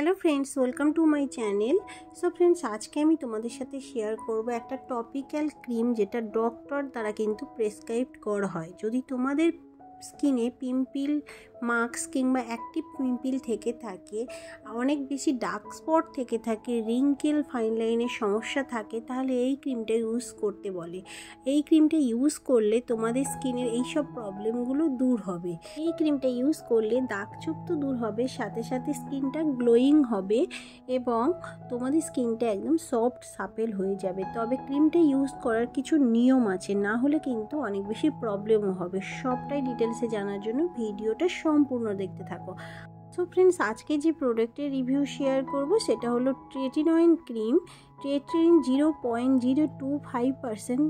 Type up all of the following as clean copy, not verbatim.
Hello friends, welcome to my channel. So friends, আজকে আমি তোমাদের সাথে শেয়ার করব একটা টপিক্যাল ক্রিম যেটা ডক্টর দ্বারা কিন্তু প্রেসক্রাইব করা হয়। যদি তোমাদের স্কিনে পিম্পল মার্কস কিংবা অ্যাক্টিভ পিম্পল থেকে থাকে, অনেক বেশি ডার্ক স্পট থেকে থাকে, রিঙ্কেল ফাইন লাইনের সমস্যা থাকে, তাহলে এই ক্রিমটা ইউজ করতে বলে। এই ক্রিমটা ইউজ করলে তোমাদের স্কিনের এইসব প্রবলেমগুলো দূর হবে। এই ক্রিমটা ইউজ করলে দাগছোপ তো দূর হবে, সাথে সাথে স্কিনটা গ্লোয়িং হবে এবং তোমাদের স্কিনটা একদম সফট সাপেল হয়ে যাবে। তবে ক্রিমটা ইউজ করার কিছু নিয়ম আছে, না হলে কিন্তু অনেক বেশি প্রবলেমও হবে। সবটাই ডিটেলসে জানার জন্য ভিডিওটা সম্পূর্ণ দেখতে থাকো। সো ফ্রেন্ডস, আজকে যে প্রোডাক্টের রিভিউ শেয়ার করব সেটা হলো ট্রেটিনয়েন ক্রিম। ট্রেটিন 0.025%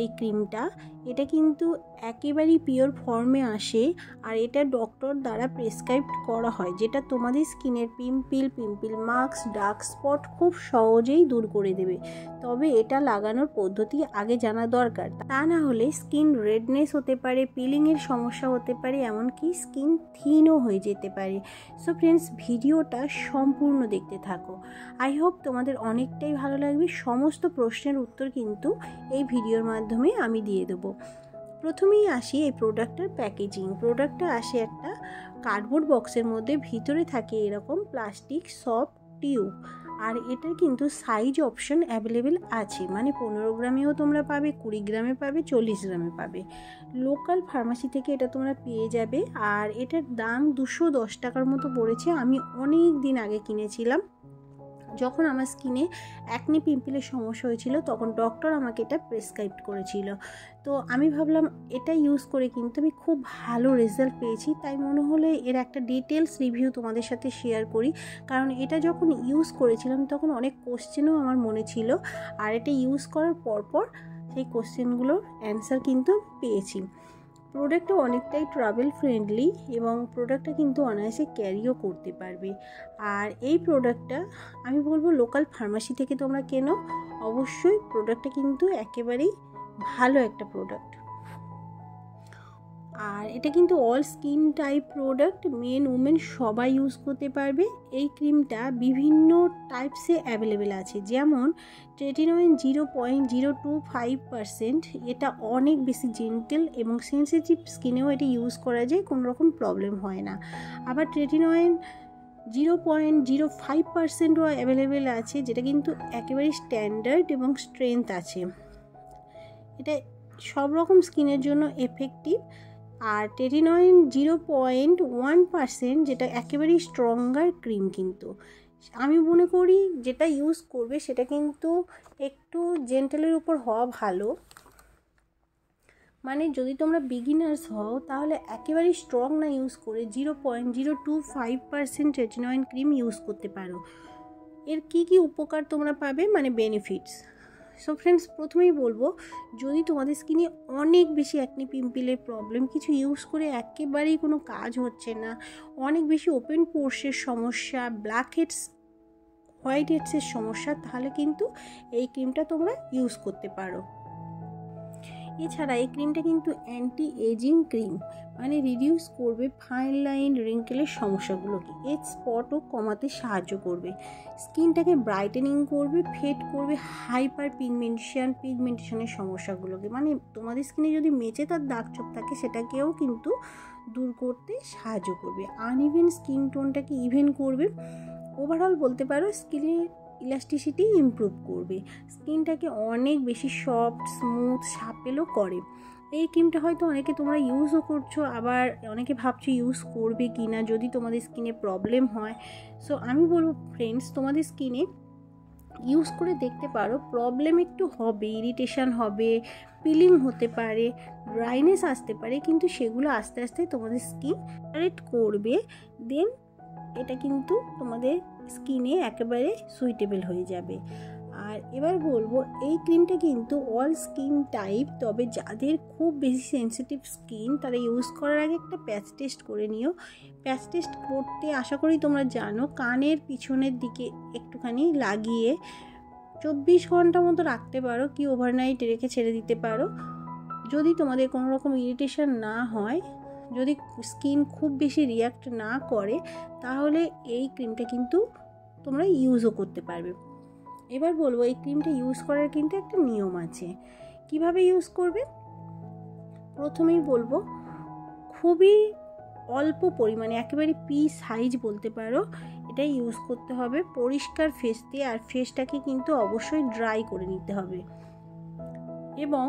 এই ক্রিমটা, এটা কিন্তু একেবারেই পিওর ফর্মে আসে আর এটা ডক্টর দ্বারা প্রেসক্রাইব করা হয়, যেটা তোমাদের স্কিনের পিম্পল মার্কস, ডার্ক স্পট খুব সহজেই দূর করে দেবে। তবে এটা লাগানোর পদ্ধতি আগে জানা দরকার, তা না হলে স্কিন রেডনেস হতে পারে, পিলিংয়ের সমস্যা হতে পারে, এমনকি স্কিন থিনও হয়ে যেতে পারে। সো ফ্রেন্ডস, ভিডিওটা সম্পূর্ণ দেখতে থাকো। আই হোপ তোমাদের অনেকটাই ভালো লাগবে। সমস্ত প্রশ্নের উত্তর কিন্তু এই ভিডিওর মাধ্যমে আমি দিয়ে দেবো। প্রথমেই আসি এই প্রোডাক্টের প্যাকেজিং। প্রোডাক্টটা আসে একটা কার্ডবোর্ড বক্সের মধ্যে, ভিতরে থাকে এরকম প্লাস্টিক সফট টিউব। আর এটার কিন্তু সাইজ অপশন অ্যাভেলেবেল আছে, মানে 15 গ্রামেও তোমরা পাবে, 20 গ্রামে পাবে, 40 গ্রামে পাবে। লোকাল ফার্মাসি থেকে এটা তোমরা পেয়ে যাবে। আর এটার দাম 210 টাকার মতো পড়েছে। আমি অনেক দিন আগে কিনেছিলাম, যখন আমার স্কিনে অ্যাকনি পিম্পলের সমস্যা হয়েছিল, তখন ডক্টর আমাকে এটা প্রেসক্রাইব করেছিল। তো আমি ভাবলাম এটা ইউজ করে কিন্তু আমি খুব ভালো রেজাল্ট পেয়েছি, তাই মনে হলো এর একটা ডিটেলস রিভিউ তোমাদের সাথে শেয়ার করি। কারণ এটা যখন ইউজ করেছিলাম তখন অনেক কোশ্চেনও আমার মনে ছিল, আর এটা ইউজ করার পরপর সেই কোশ্চেনগুলোর অ্যান্সার কিন্তু পেয়েছি। প্রোডাক্টটা অনেকটাই ট্রাভেল ফ্রেন্ডলি এবং প্রোডাক্টটা কিন্তু অনায়াসে ক্যারিও করতে পারবে। আর এই প্রোডাক্টটা আমি বলবো লোকাল ফার্মাসি থেকে তোমরা কেনো, অবশ্যই প্রোডাক্টটা কিন্তু একেবারেই ভালো একটা প্রোডাক্ট। আর এটা কিন্তু all skin type product, men women সবাই ইউজ করতে পারবে। এই ক্রিমটা বিভিন্ন টাইপসে অ্যাভেলেবেল আছে, যেমন ট্রেটিনয়েন 0.025%। এটা অনেক বেশি জেন্টেল এবং সেন্সিটিভ স্কিনেও এটা ইউজ করা যায়, কোনো রকম প্রবলেম হয় না। আবার ট্রেটিনয়েন 0.05%ও অ্যাভেলেবেল আছে, যেটা কিন্তু একেবারে স্ট্যান্ডার্ড এবং স্ট্রেংথ আছে। এটা সব রকম স্কিনের জন্য এফেক্টিভ। আর ট্রেটিনয়েন 0.1%, যেটা একেবারেই স্ট্রঙ্গার ক্রিম। কিন্তু আমি মনে করি যেটা ইউজ করবে সেটা কিন্তু একটু জেন্টেলের উপর হওয়া ভালো। মানে যদি তোমরা বিগিনার্স হও তাহলে একেবারেই স্ট্রং না ইউজ করে 0.025% ট্রেটিনয়েন ক্রিম ইউজ করতে পারো। এর কি কি উপকার তোমরা পাবে, মানে বেনিফিটস। সো ফ্রেন্ডস, প্রথমেই বলবো, যদি তোমাদের স্কিনে অনেক বেশি অ্যাকনি পিম্পলের প্রবলেম, কিছু ইউজ করে একেবারেই কোনো কাজ হচ্ছে না, অনেক বেশি ওপেন পোর্সের সমস্যা, ব্ল্যাক হেডস, হোয়াইট হেডসের সমস্যা, তাহলে কিন্তু এই ক্রিমটা তোমরা ইউজ করতে পারো। এছাড়া এই ক্রিমটা কিন্তু অ্যান্টি এজিং ক্রিম, মানে রিডিউস করবে ফাইন লাইন রিঙ্কেলের সমস্যাগুলোকে, এজ স্পটও কমাতে সাহায্য করবে, স্কিনটাকে ব্রাইটেনিং করবে, ফেড করবে হাইপার পিগমেন্টেশনের সমস্যাগুলোকে, মানে তোমাদের স্কিনে যদি মেচে তার দাগছোপ থাকে সেটাকেও কিন্তু দূর করতে সাহায্য করবে, আনইভেন স্কিন টোনটাকে ইভেন করবে। ওভারঅল বলতে পারো স্কিনের ইলাস্টিসিটি ইমপ্রুভ করবে, স্কিনটাকে অনেক বেশি সফট, স্মুথ, সাপেলও করে। এই ক্রিমটা হয়তো অনেকে তোমরা ইউজও করছো, আবার অনেকে ভাবছো ইউজ করবে কি না যদি তোমাদের স্কিনে প্রবলেম হয়। সো আমি বলবো ফ্রেন্ডস, তোমাদের স্কিনে ইউজ করে দেখতে পারো। প্রবলেম একটু হবে, ইরিটেশন হবে, পিলিং হতে পারে, ড্রাইনেস আসতে পারে, কিন্তু সেগুলো আস্তে আস্তে তোমাদের স্কিন কারেক্ট করবে। দেন এটা কিন্তু তোমাদের স্কিনে একেবারে সুইটেবল হয়ে যাবে। আর এবার বলবো, এই ক্রিমটা কিন্তু অল স্কিন টাইপ, তবে যাদের খুব বেশি সেন্সিটিভ স্কিন তারা ইউজ করার আগে একটা প্যাচ টেস্ট করে নিও। প্যাচ টেস্ট করতে আশা করি তোমরা জানো, কানের পিছনের দিকে একটুখানি লাগিয়ে 24 ঘন্টা মতো রাখতে পারো, কি ওভারনাইট রেখে ছেড়ে দিতে পারো। যদি তোমাদের কোনো রকম ইরিটেশন না হয়, যদি স্কিন খুব বেশি রিয়াক্ট না করে, তাহলে এই ক্রিমটা কিন্তু তোমরা ইউজও করতে পারবে। এবার বলবো এই ক্রিমটা ইউজ করার কিন্তু একটা নিয়ম আছে। কিভাবে ইউজ করবে? প্রথমেই বলবো খুবই অল্প পরিমাণে, একেবারে পি সাইজ বলতে পারো, এটা ইউজ করতে হবে পরিষ্কার ফেস দিয়ে। আর ফেসটাকে কিন্তু অবশ্যই ড্রাই করে নিতে হবে এবং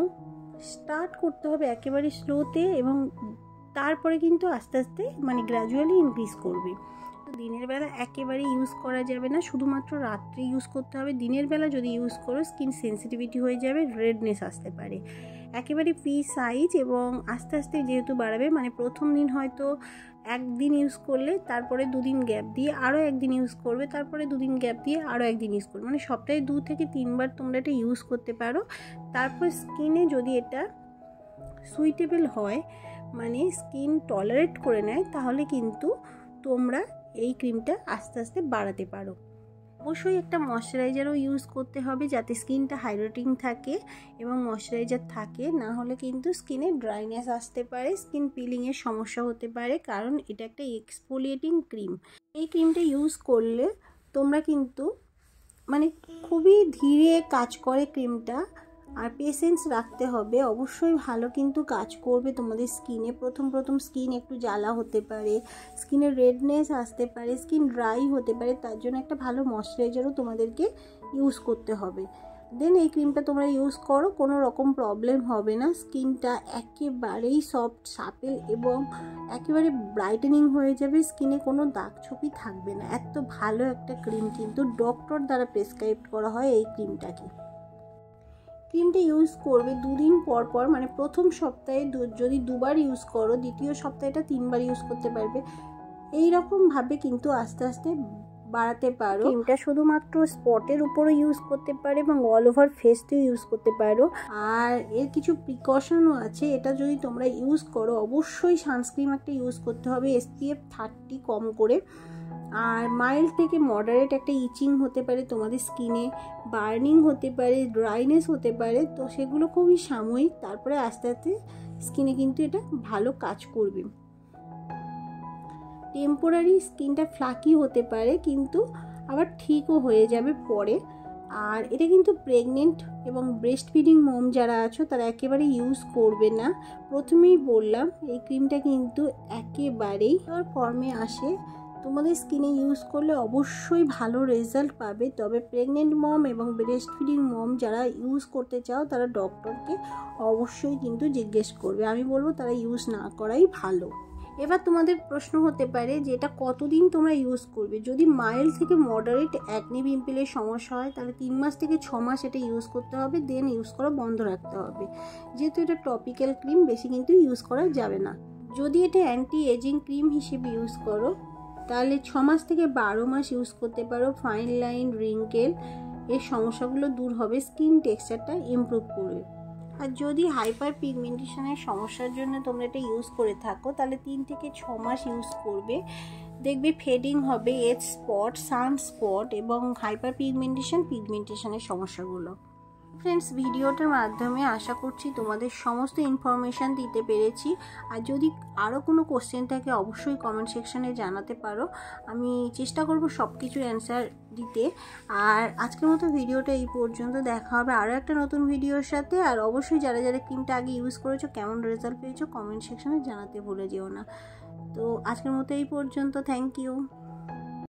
স্টার্ট করতে হবে একেবারে স্লোতে, এবং তারপরে কিন্তু আস্তে আস্তে মানে গ্র্যাজুয়ালি ইনক্রিজ করবে। তো দিনের বেলা একেবারে ইউজ করা যাবে না, শুধুমাত্র রাত্রে ইউজ করতে হবে। দিনের বেলা যদি ইউজ করো স্কিন সেন্সিটিভিটি হয়ে যাবে, রেডনেস আসতে পারে। একেবারে পি সাইজ এবং আস্তে আস্তে যেহেতু বাড়াবে, মানে প্রথম দিন হয়তো একদিন ইউজ করলে তারপরে 2 দিন গ্যাপ দিয়ে আরও একদিন ইউজ করবে, তারপরে 2 দিন গ্যাপ দিয়ে আরও একদিন ইউজ করবে, মানে সপ্তাহে 2 থেকে 3 বার তোমরা এটা ইউজ করতে পারো। তারপর স্কিনে যদি এটা সুইটেবল হয়, মানে স্কিন টলারেট করে নেয়, তাহলে কিন্তু তোমরা এই ক্রিমটা আস্তে আস্তে বাড়াতে পারো। অবশ্যই একটা ময়শ্চারাইজারও ইউজ করতে হবে যাতে স্কিনটা হাইড্রেটিং থাকে এবং ময়শ্চারাইজার থাকে, না হলে কিন্তু স্কিনে ড্রাইনেস আসতে পারে, স্কিন পিলিংয়ের সমস্যা হতে পারে, কারণ এটা একটা এক্সফোলিয়েটিং ক্রিম। এই ক্রিমটা ইউজ করলে তোমরা কিন্তু মানে খুবই ধীরে কাজ করে ক্রিমটা, আর পেশেন্স রাখতে হবে। অবশ্যই ভালো কিন্তু কাজ করবে তোমাদের স্কিনে। প্রথম স্কিন একটু জ্বালা হতে পারে, স্কিনে রেডনেস আসতে পারে, স্কিন ড্রাই হতে পারে, তার জন্য একটা ভালো ময়শ্চারাইজারও তোমাদেরকে ইউজ করতে হবে। দেন এই ক্রিমটা তোমরা ইউজ করো, কোনো রকম প্রবলেম হবে না। স্কিনটা একেবারেই সফট সাপেল এবং একেবারে ব্রাইটেনিং হয়ে যাবে, স্কিনে কোনো দাগ ছবি থাকবে না। এত ভালো একটা ক্রিম কিন্তু ডক্টর দ্বারা প্রেসক্রাইব করা হয় এই ক্রিমটাকে। ক্রিমটা ইউজ করবে 2 দিন পর পর, মানে প্রথম সপ্তাহে যদি 2 বার ইউজ করো, দ্বিতীয় সপ্তাহে এটা 3 বার ইউজ করতে পারবে। এইরকমভাবে কিন্তু আস্তে আস্তে বাড়াতে পারো। ক্রিমটা শুধুমাত্র স্পটের উপরও ইউজ করতে পারে এবং অল ওভার ফেসতেও ইউজ করতে পারো। আর এর কিছু প্রিকশনও আছে। এটা যদি তোমরা ইউজ করো অবশ্যই সানস্ক্রিন একটা ইউজ করতে হবে, SPF 30 কম করে। আর মাইল্ড থেকে মডারেট একটা ইচিং হতে পারে তোমাদের স্কিনে, বার্নিং হতে পারে, ড্রাইনেস হতে পারে, তো সেগুলো খুবই সাময়িক। তারপরে আস্তে আস্তে স্কিনে কিন্তু এটা ভালো কাজ করবে। টেম্পোরারি স্কিনটা ফ্লাকি হতে পারে, কিন্তু আবার ঠিকও হয়ে যাবে পরে। আর এটা কিন্তু প্রেগনেন্ট এবং ব্রেস্ট ফিডিং মম যারা আছো তারা একেবারে ইউজ করবে না। প্রথমেই বললাম এই ক্রিমটা কিন্তু একেবারেই ফর্মে আসে, তোমাদের স্কিনে ইউজ করলে অবশ্যই ভালো রেজাল্ট পাবে। তবে প্রেগনেন্ট মম এবং ব্রেস্ট ফিডিং মম যারা ইউজ করতে চাও তারা ডক্টরকে অবশ্যই কিন্তু জিজ্ঞেস করবে। আমি বলবো তারা ইউজ না করাই ভালো। এবার তোমাদের প্রশ্ন হতে পারে যে এটা কতদিন তোমরা ইউজ করবে। যদি মাইল্ড থেকে মডারেট অ্যাকনে পিম্পলের সমস্যা হয় তাহলে 3 মাস থেকে 6 মাস এটা ইউজ করতে হবে, দেন ইউজ করা বন্ধ রাখতে হবে। যেহেতু এটা টপিক্যাল ক্রিম, বেশি কিন্তু ইউজ করা যাবে না। যদি এটা অ্যান্টি এজিং ক্রিম হিসেবে ইউজ করো তাহলে 6 মাস থেকে 12 মাস ইউজ করতে পারো। ফাইন লাইন, রিঙ্কেল এর সমস্যাগুলো দূর হবে, স্কিন টেক্সচারটা ইমপ্রুভ করবে। আর যদি হাইপার পিগমেন্টেশনের সমস্যার জন্য তোমরা এটা ইউজ করে থাকো তাহলে 3 থেকে 6 মাস ইউজ করবে, দেখবে ফেডিং হবে, এজ স্পট, সানস্পট এবং হাইপার পিগমেন্টেশনের সমস্যাগুলো। ফ্রেন্ডস, ভিডিওটার মাধ্যমে আশা করছি তোমাদের সমস্ত ইনফরমেশান দিতে পেরেছি। আর যদি আরও কোনো কোশ্চেন থাকে অবশ্যই কমেন্ট সেকশানে জানাতে পারো, আমি চেষ্টা করব সব কিছুর অ্যান্সার দিতে। আর আজকের মতো ভিডিওটা এই পর্যন্ত, দেখা হবে আরও একটা নতুন ভিডিওর সাথে। আর অবশ্যই যারা যারা ক্রিমটা আগে ইউজ করেছো কেমন রেজাল্ট পেয়েছো কমেন্ট সেকশানে জানাতে ভুলে যেও না। তো আজকের মতো এই পর্যন্ত, থ্যাংক ইউ।